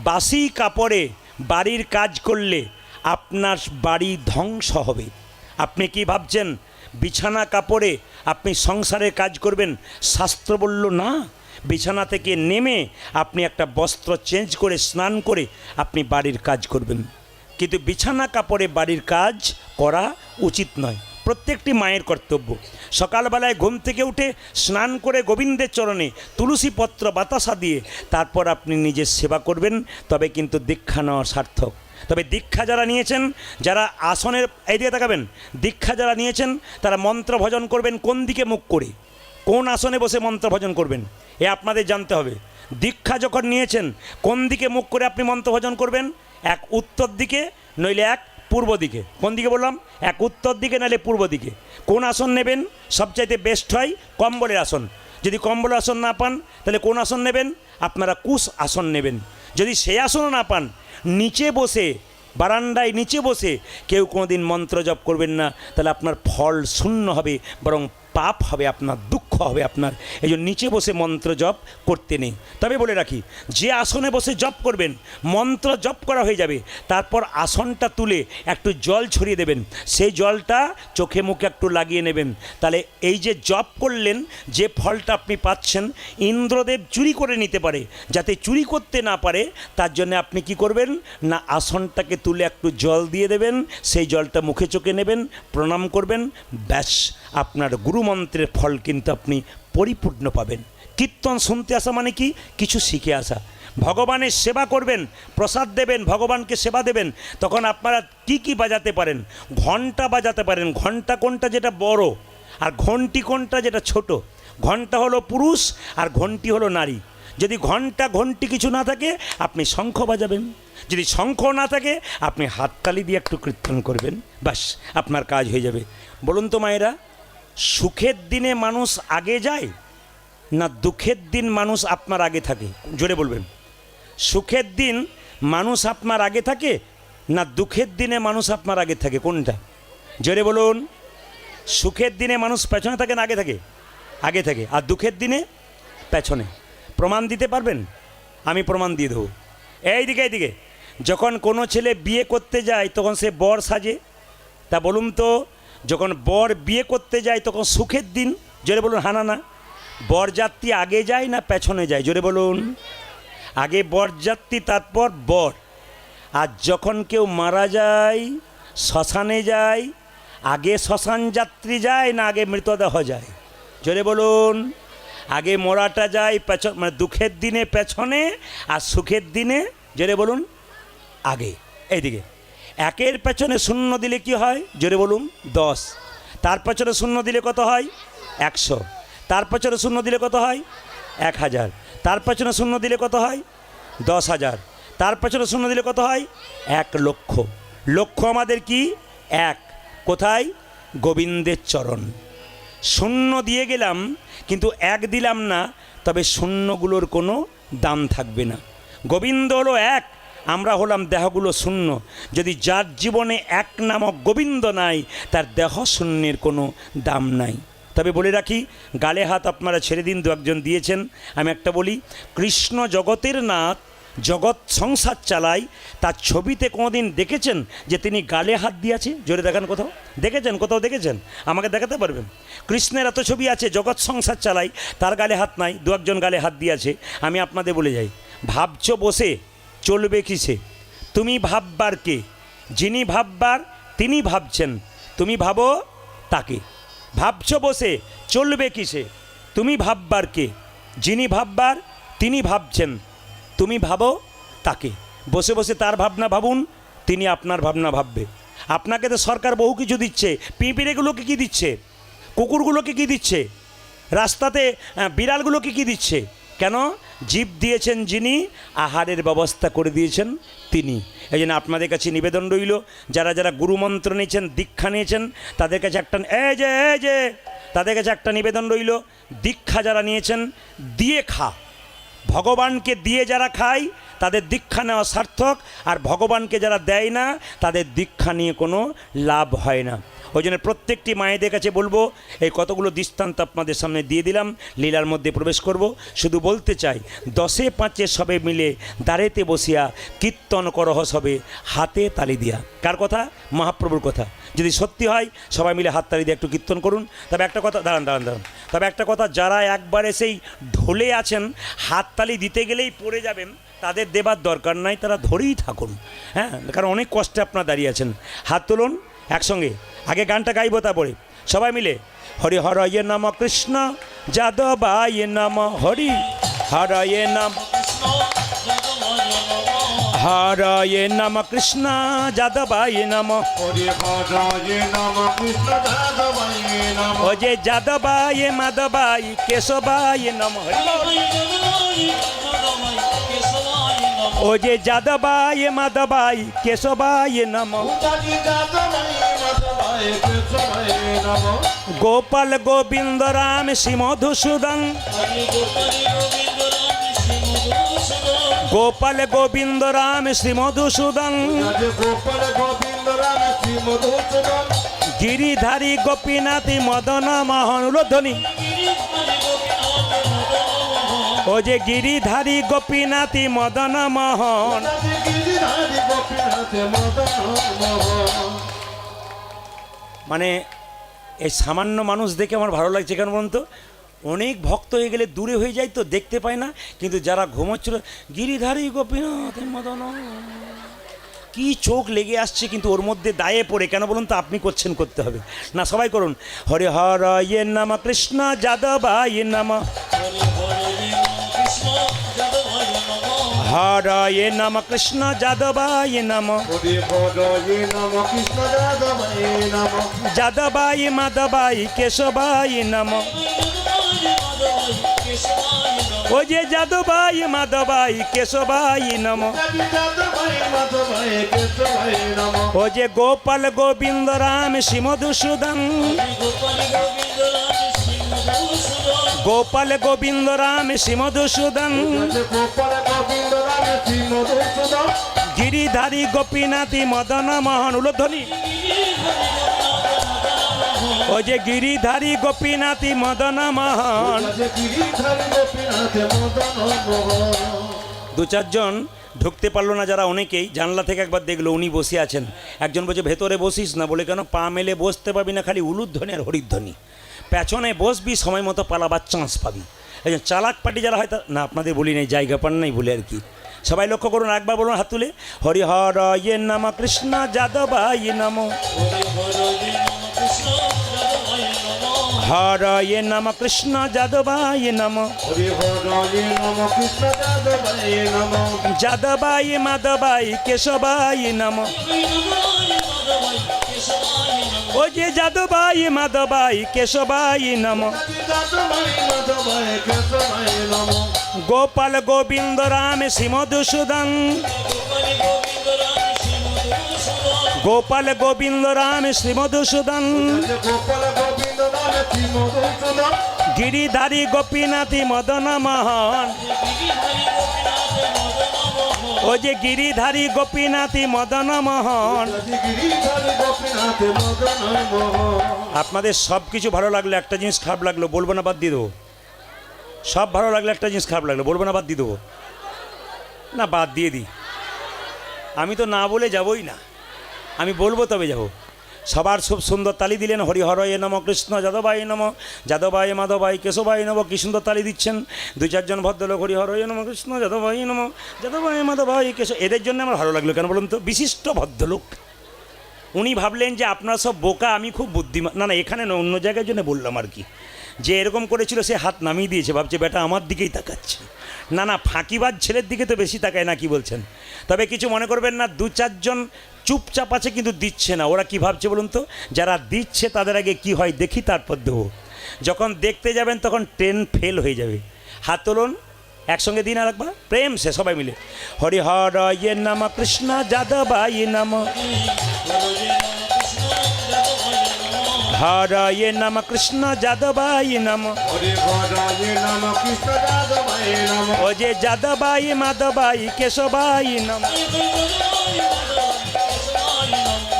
বাসি কাপড়ে বাড়ির কাজ করলে আপনার বাড়ি ধ্বংস হবে। আপনি কি ভাবছেন বিছানা কাপড়ে আপনি সংসারের কাজ করবেন? শাস্ত্র বলল না, বিছানা থেকে নেমে আপনি একটা বস্ত্র চেঞ্জ করে স্নান করে আপনি বাড়ির কাজ করবেন। কিন্তু বিছানা কাপড়ে বাড়ির কাজ করা উচিত নয়। প্রত্যেকটি মায়ের কর্তব্য সকালবেলায় ঘুম থেকে উঠে স্নান করে গোবিন্দের চরণে তুলসী পত্র বাতাসা দিয়ে তারপর আপনি নিজের সেবা করবেন, তবে কিন্তু দীক্ষা নেওয়া সার্থক। তবে দীক্ষা যারা নিয়েছেন, যারা আসনের এদিকে তাকাবেন, দীক্ষা যারা নিয়েছেন তারা মন্ত্র ভজন করবেন কোন দিকে মুখ করে, কোন আসনে বসে মন্ত্র ভজন করবেন এ আপনাদের জানতে হবে। দীক্ষা যখন নিয়েছেন কোন দিকে মুখ করে আপনি মন্ত্র ভজন করবেন? এক উত্তর দিকে, নইলে এক পূর্ব দিকে। কোন দিকে বললাম? এক উত্তর দিকে নাহলে পূর্ব দিকে। কোন আসন নেবেন? সবচাইতে বেস্ট হয় কম্বলের আসন। যদি কম্বলের আসন না পান তাহলে কোন আসন নেবেন? আপনারা কুশ আসন নেবেন। যদি সেই আসনও না পান, নিচে বসে, বারান্দায় নিচে বসে কেউ কোনোদিন মন্ত্র জপ করবেন না, তাহলে আপনার ফল শূন্য হবে, বরং পাপ হবে, আপনার দুঃখ হবে আপনার। এই জন্য নিচে বসে মন্ত্র জপ করতে নেই। তবে বলে রাখি, যে আসনে বসে জপ করবেন, মন্ত্র জপ করা হয়ে যাবে, তারপর আসনটা তুলে একটু জল ছড়িয়ে দেবেন, সেই জলটা চোখে মুখে একটু লাগিয়ে নেবেন। তাহলে এই যে জপ করলেন, যে ফলটা আপনি পাচ্ছেন, ইন্দ্রদেব চুরি করে নিতে পারে। যাতে চুরি করতে না পারে তার জন্য আপনি কি করবেন না, আসনটাকে তুলে একটু জল দিয়ে দেবেন, সেই জলটা মুখে চোখে নেবেন, প্রণাম করবেন, ব্যাস আপনার গুরুমন্ত্রের ফল কিন্তু আপনি পরিপূর্ণ পাবেন। কীর্তন শুনতে আসা মানে কি? কিছু শিখে আসা। ভগবানের সেবা করবেন, প্রসাদ দেবেন, ভগবানকে সেবা দেবেন, তখন আপনারা কি কি বাজাতে পারেন? ঘণ্টা বাজাতে পারেন। ঘণ্টা কোনটা? যেটা বড়। আর ঘণ্টি কোনটা? যেটা ছোট। ঘণ্টা হলো পুরুষ আর ঘণ্টি হলো নারী। যদি ঘণ্টা ঘণ্টি কিছু না থাকে আপনি শঙ্খ বাজাবেন, যদি শঙ্খ না থাকে আপনি হাততালি দিয়ে একটু কীর্তন করবেন, বাস আপনার কাজ হয়ে যাবে। বলুন তো মায়েরা, সুখের দিনে মানুষ আগে যায় না দুঃখের দিন মানুষ আপনার আগে থাকে? জোরে বলবেন। সুখের দিন মানুষ আপনার আগে থাকে না দুঃখের দিনে মানুষ আপনার আগে থাকে? কোনটা? জোরে বলুন। সুখের দিনে মানুষ পেছনে থাকে না আগে থাকে? আগে থাকে। আর দুঃখের দিনে পেছনে। প্রমাণ দিতে পারবেন? আমি প্রমাণ দিয়ে দেবো। এইদিকে এইদিকে, যখন কোনো ছেলে বিয়ে করতে যায় তখন সে বর সাজে। তা বলুন তো, যখন বর বিয়ে করতে যায় তখন সুখের দিন? জোরে বলুন। হানা না। বরযাত্রী আগে যায় না পেছনে যায়? জোরে বলুন। আগে বরযাত্রী, তারপর বর। আর যখন কেউ মারা যায়, শ্মশানে যায়, আগে শ্মশান যাত্রী যায় না আগে মৃতদেহ যায়? জোরে বলুন। আগে মরাটা যায় মানে দুঃখের দিনে পেছনে, আর সুখের দিনে জোরে বলুন আগে। এইদিকে একের পেছনে শূন্য দিলে কি হয়? জোরে বলুন। 10। তার পেছনে শূন্য দিলে কত হয়? 100। তার পেছনে শূন্য দিলে কত হয়? 1000। তার পেছনে শূন্য দিলে কত হয়? 10,000। তার পেছনে শূন্য দিলে কত হয়? 1 লক্ষ। লক্ষ আমাদের কি? এক। কোথায়? গোবিন্দের চরণ। শূন্য দিয়ে গেলাম কিন্তু এক দিলাম না, তবে শূন্যগুলোর কোনো দাম থাকবে না। গোবিন্দ হলো এক, আমরা হলাম দেহগুলো শূন্য। যদি যার জীবনে এক নামক গোবিন্দ নাই, তার দেহ শূন্যের কোনো দাম নাই। তবে বলে রাখি, গালে হাত আপনারা ছেড়ে দিন, দু একজন দিয়েছেন, আমি একটা বলি। কৃষ্ণ জগতের নাথ, জগৎ সংসার চালায়, তার ছবিতে কোনোদিন দেখেছেন যে তিনি গালে হাত দিয়েছে? জোরে দেখান। কোথাও দেখেছেন? কোথাও দেখেছেন? আমাকে দেখাতে পারবেন? কৃষ্ণের এত ছবি আছে, জগৎ সংসার চালায়, তার গালে হাত নাই, দু একজন গালে হাত দিয়েছে। আমি আপনাদের বলে যাই, ভাবছো বসে চলবে কিসে? তুমি ভাববার কে? যিনি ভাববার তিনি ভাবছেন, তুমি ভাবো তাকে। ভাবছো বসে চলবে কিসে? তুমি ভাববার কে? যিনি ভাববার তিনি ভাবছেন, তুমি ভাবো তাকে। বসে বসে তার ভাবনা ভাবুন, তিনি আপনার ভাবনা ভাববে। আপনাকে তো সরকার বহু কিছু দিচ্ছে। পিঁপড়েগুলোকে কি দিচ্ছে? কুকুরগুলোকে কি দিচ্ছে? রাস্তাতে বিড়ালগুলোকে কি দিচ্ছে? কেন? জীব দিয়েছেন যিনি, আহারের ব্যবস্থা করে দিয়েছেন তিনি। এই জন্য আপনাদের কাছে নিবেদন রইল, যারা যারা গুরুমন্ত্র নিয়েছেন, দীক্ষা নিয়েছেন, তাদের কাছে একটা তাদের কাছে একটা নিবেদন রইল, দীক্ষা যারা নিয়েছেন দিয়ে খা। ভগবানকে দিয়ে যারা খায় তাদের দীক্ষা নেওয়া সার্থক, আর ভগবানকে যারা দেয় না তাদের দীক্ষা নিয়ে কোনো লাভ হয় না। ওই জন্য প্রত্যেকটি মায়েদের কাছে বলবো, এই কতগুলো দৃষ্টান্ত আপনাদের সামনে দিয়ে দিলাম, লীলার মধ্যে প্রবেশ করব। শুধু বলতে চাই, 10 5 সবে মিলে দাঁড়েতে বসিয়া কীর্তন করহ সবে হাতে তালি দিয়া। কার কথা? মহাপ্রভুর কথা। যদি সত্যি হয় সবাই মিলে হাত তালি দিয়ে একটু কীর্তন করুন। তবে একটা কথা, দাঁড়ান, তবে একটা কথা, যারা একবারে সেই ঢোলে আছেন, হাততালি দিতে গেলেই পড়ে যাবেন, তাদের দেবার দরকার নাই, তারা ধরেই থাকুন। হ্যাঁ, কারণ অনেক কষ্টে আপনারা দাঁড়িয়ে আছেন। হাত তুলুন একসঙ্গে, আগে গানটা গাইব, তারপরে সবাই মিলে হরি হরয়ে নম কৃষ্ণ যাদবায় নম, হরি হরয়ে নম, হরয়ে নম কৃষ্ণ যাদবায় নম, ও যে যাদবায় মাধবায় কেশবায় নম, ও যে যাদবায় মাধবায় কেশবায় নম, গোপাল গোবিন্দ রাম শ্রী মধুসূদন, গোপাল গোবিন্দ রাম শ্রী মধুসূদন, গিরিধারী গোপীনাথী মদন মোহন উলধ্বনি, ও যে গিরিধারী গোপীনাথী মদন মোহন। মানে এই সামান্য মানুষ দেখে আমার ভালো লাগছে, কেন বলুন তো? অনেক ভক্ত হয়ে গেলে দূরে হয়ে যায় তো, দেখতে পায় না। কিন্তু যারা ঘুমোচ্ছিল, গিরিধারী গোপীনাথ মদন, কি চোখ লেগে আসছে, কিন্তু ওর মধ্যে দায়ে পড়ে। কেন বলুন তো? আপনি করছেন, করতে হবে না, সবাই করুন। হরে হরয়ে নম কৃষ্ণ যাদবায় নম, হরয়ে নম কৃষ্ণ যাদবায় নম, যাদবায় মাধবায় কেশবায় নম, ও যে যাদবায় মাধবায় কেশবায় নম, ও যে গোপাল গোবিন্দ রাম শ্রী মধুসূদন, গোপাল গোবিন্দ রাম শ্রী মধুসূদন, গিরিধারী গোপীনাথী মদন মোহন উলধ্বনি, ও যে গিরিধারী গোপীনাথী মদন মোহন। 2 4 জন ঢুকতে পারলো না, যারা অনেকেই জানলা থেকে একবার দেখলো উনি বসে আছেন। একজন বলছে ভেতরে বসিস না, বলে কেন? পা মেলে বসতে পাবি না, খালি উলুধ্বনি আর হরিধ্বনি, পেছনে বসবি, সময় মতো পালাবার চান্স পাবি। একজন চালাক পার্টি যারা হয়তো না, আপনাদের বলি নাই, জায়গা পান নাই বলে আর কি। সবাই লক্ষ্য করুন, একবার বলুন হাত তুলে, হরি হরয়ে নম কৃষ্ণ যাদবায় নম, হরয়ে নম কৃষ্ণ যাদবায় নম, যাদবায় মাধবায় কেশবায় নম, ও যে যাদবায় মাধবায় কেশবায় নম, গোপাল গোবিন্দ রাম শ্রী মধুসূদন, গোপাল গোবিন্দ রাম শ্রী মধুসূদন, গিরিধারী গোপীনাথী মদন মোহন, ও যে গিরিধারী গোপীনাথী মদন মোহন। আপনাদের সব কিছু ভালো লাগলো, একটা জিনিস খারাপ লাগলো, বলবো না, বাদ দিয়ে দেবো। সব ভালো লাগলো, একটা জিনিস খারাপ লাগলো, বলবো না, বাদ দিয়ে দেবো। না, বাদ দিয়ে দিই, আমি তো না বলে যাবই না, আমি বলবো তবে যাব। সবার খুব সুন্দর তালি দিলেন, হরি হরয়ে নম কৃষ্ণ যাদবায় নম, যাদবায় মাধবায় কেশবায় নম। কি সুন্দর তালি দিচ্ছেন 2 4 জন ভদ্রলোক, হরি হরয়ে নম কৃষ্ণ যাদবায় নম, যাদবায় মাধবায় কেশব। এদের জন্য আমার ভালো লাগলো, কেন বলুন তো? বিশিষ্ট ভদ্রলোক। উনি ভাবলেন যে আপনারা সব বোকা, আমি খুব বুদ্ধিমান। না, এখানে না, অন্য জায়গার জন্য বললাম আর কি। যে এরকম করেছিল সে হাত নামিয়ে দিয়েছে, ভাবছে বেটা আমার দিকেই তাকাচ্ছে। না, ফাঁকিবাজ ছেলের দিকে তো বেশি তাকায় না, কি বলছেন? তবে কিছু মনে করবেন না, 2 4 জন চুপচাপ আছে কিন্তু দিচ্ছে না। ওরা কি ভাবছে বলুন তো? যারা দিচ্ছে তাদের আগে কি হয় দেখি, তারপর দেবো। যখন দেখতে যাবেন তখন ট্রেন ফেল হয়ে যাবে। হাত তুলুন, একসঙ্গে দিন আর একবার প্রেম সে সবাই মিলে, হরি হরয়ে নম কৃষ্ণ যাদবায় নম, হরয়ে নম কৃষ্ণ যাদবাই নম হরে হরে নম কৃষ্ণ যাদবায় নম ও যে যাদবাই মাধবাই কেশবাই নম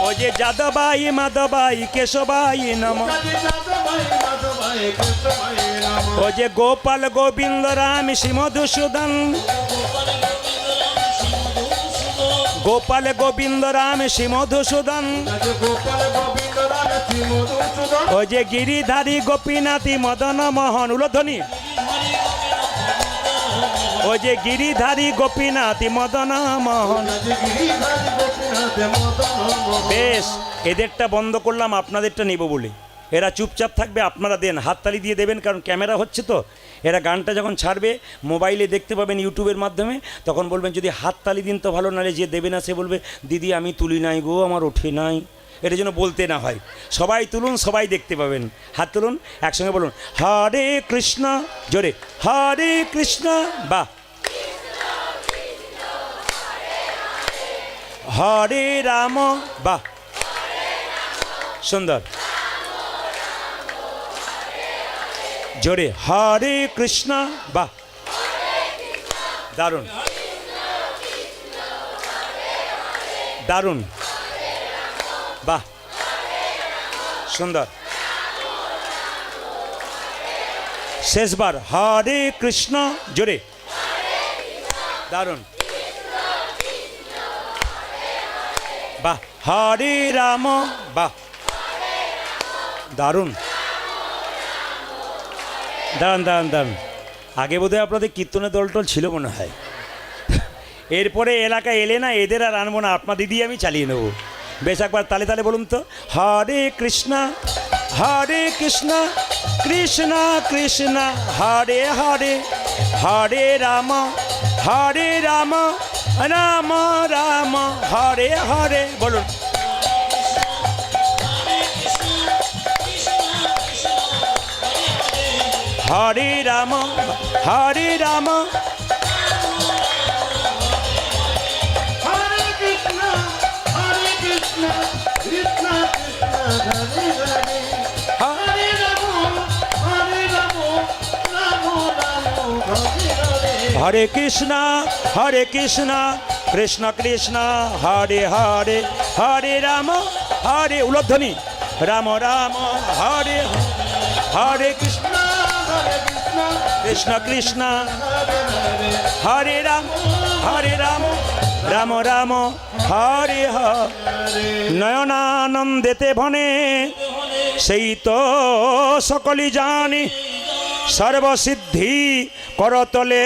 ও যে যাদবাই মাধবাই কেশবাই নম যাদবায় মাধবায় কৃষ্ণায় নম ও যে গোপাল গোবিন্দ রাম শ্রী মধুসূদন গোপাল গোবিন্দ রাম শ্রী মধুসূদন গোপাল গোবিন্দ রাম শ্রী মধুসূদন ও যে গিরিধারী গোপীনাথী মদন মোহন উলধ্বনি ও যে গিরিধারী গোপীনাথী মদন মোহন গিরিধারী গোপীনাথ মদন মোহন বেশ এদেরটা বন্ধ করলাম আপনাদেরটা নেব বলে এরা চুপচাপ থাকবে আপনারা দেন হাততালি দিয়ে দেবেন কারণ ক্যামেরা হচ্ছে তো এরা গানটা যখন ছাড়বে মোবাইলে দেখতে পাবেন ইউটিউবের মাধ্যমে তখন বলবেন যদি হাততালি দিন তো ভালো নাহলে যে দেবে না সে বলবে দিদি আমি তুলি নাই গো আমার ওঠে নাই এটা যেন বলতে না হয় সবাই তুলুন সবাই দেখতে পাবেন হাত তুলুন একসঙ্গে বলুন হরে কৃষ্ণ জোরে হরে কৃষ্ণ বাহ হরে রাম বাহ সুন্দর জোরে হরে কৃষ্ণ বাহ দারুণ দারুণ বাহ সুন্দর শেষবার হরে কৃষ্ণ জোরে দারুণ বাহ হরে রাম বাহ দারুণ দাঁড়ান দাঁড়ান দাঁড়ান আগে বোধহয় আপনাদের কীর্তনের দলটল ছিল মনে হয় এরপরে এলাকায় এলে না এদের আর আনবো না আপনার দিদি আমি চালিয়ে নেবো বেশ একবার তালে তালে বলুন তো হরে কৃষ্ণ কৃষ্ণ কৃষ্ণ হরে হরে হরে রাম রাম রাম হরে হরে বলুন হরে রাম হরে কৃষ্ণ কৃষ্ণ কৃষ্ণ হরে হরে হরে রাম রাম রাম হরে হরে হরে কৃষ্ণ কৃষ্ণ কৃষ্ণ হরে হরে হরে রাম হরে উলধ্বনি রাম রাম হরে হরে কৃষ্ণ কৃষ্ণ কৃষ্ণ হরে রাম রাম রাম হরে হরে নয়নানন্দেতে ভনে সেই তো সকলি জানি সর্বসিদ্ধি করতলে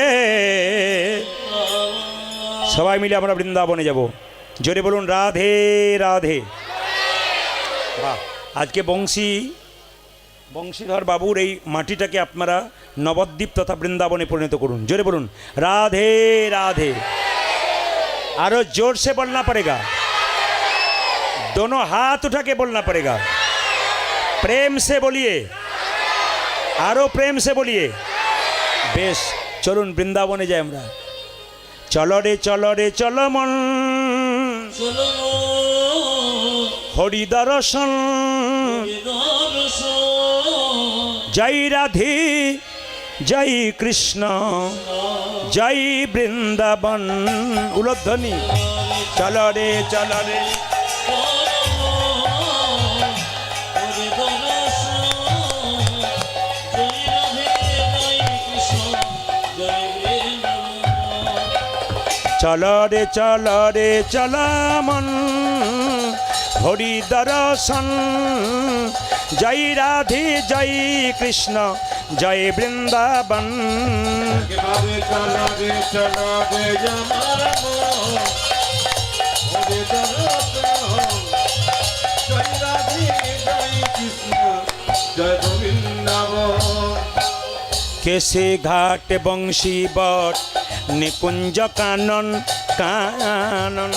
সবাই মিলে আমরা বৃন্দাবনে যাব জোরে বলুন রাধে রাধে বাহ আজকে বংশীধর বাবুর এই মাটিটাকে আপনারা নবদ্বীপ তথা বৃন্দাবনে পরিণত করুন জোরে বলুন রাধে রাধে आरो जोर से बोलना पड़ेगा दोनों हाथ उठा के बोलना पड़ेगा प्रेम से बोलिए आरो प्रेम से बोलिए बेश चलुन बृंदावने जाए हमरा चलो रे चलो मन हरि दर्शन जय राधे जय कृष्ण जय वृंदावन उलध्वनि चलो रे चलो रे चलो मन हरि दर्शन जय राधे जय कृष्ण जय वृंदावन चलो रे जमारा हरि दर्शन जय राधे जय कृष्ण जय वृंदावन केसे घाट बंशी बट निकुंज कानन कानन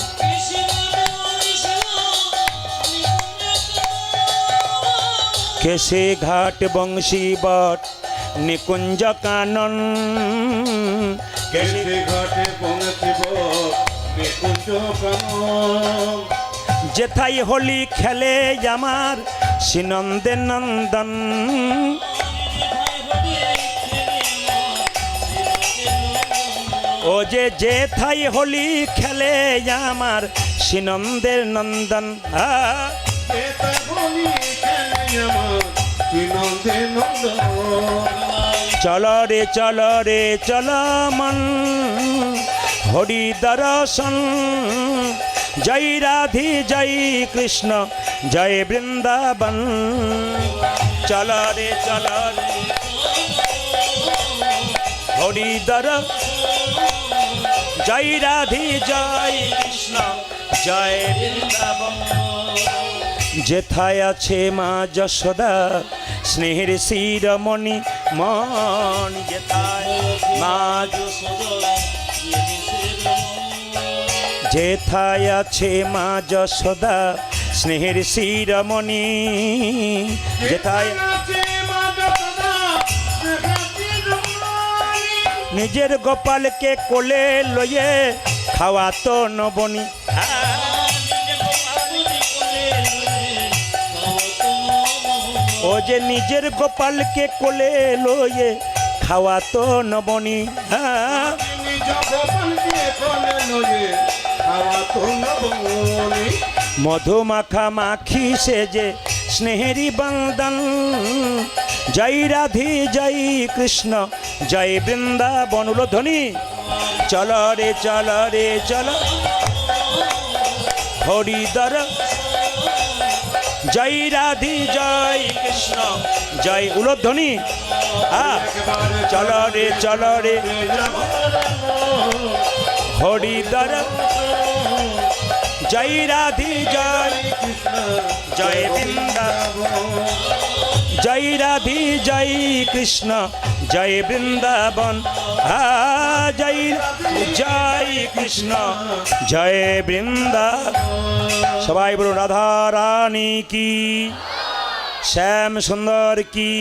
केसे घाट बंशी बट निकुंज कानन केसे घाटे बंशी बट निकुंज कानन जेथाई होली खेले जामार শ্রীনন্দে নন্দন। ও যে যেথাই হোলি খেলে আমার শ্রীনন্দের নন্দন। এতে বলি খেলে আমার শ্রীনন্দে নন্দন। চল রে চল মন হরি দর্শন। জয় রাধে জয় কৃষ্ণ জয় বৃন্দাবন। চল রে হরি দর্শন। জয় রাধে জয় কৃষ্ণ জয় বৃন্দাবন। যেথায় আছে মা যশোদা স্নেহের শিরমণি মন। যেথায় মা যশোদা, যেথায় আছে মা যশোদা স্নেহের শিরমণি। যেথায় নিজের গোপালকে কোলে লয়ে খাওয়াতো নবনী। ও যে নিজের গোপালকে কোলে লয়ে খাওয়াতো নবনী। মধু মাখা মাখি সে যে স্নেহেরি বন্দন। জয় রাধে জয় কৃষ্ণ জয় বৃন্দাবন। ধ্বনি চল রে চল হরিদর। জয় রাধে জয় কৃষ্ণ জয় উলধ্বনি। চল রে হরিদর। জয় রাধে জয় জয় বৃন্দাবন। জয় রাধে জয় কৃষ্ণ জয় বৃন্দাবন। জয় কৃষ্ণ জয় বৃন্দাবন। সবাই বলুন রাধা রানী কি, শ্যাম সুন্দর কি,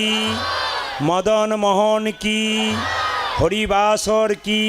মদন মোহন কি, হরিবাসর কি।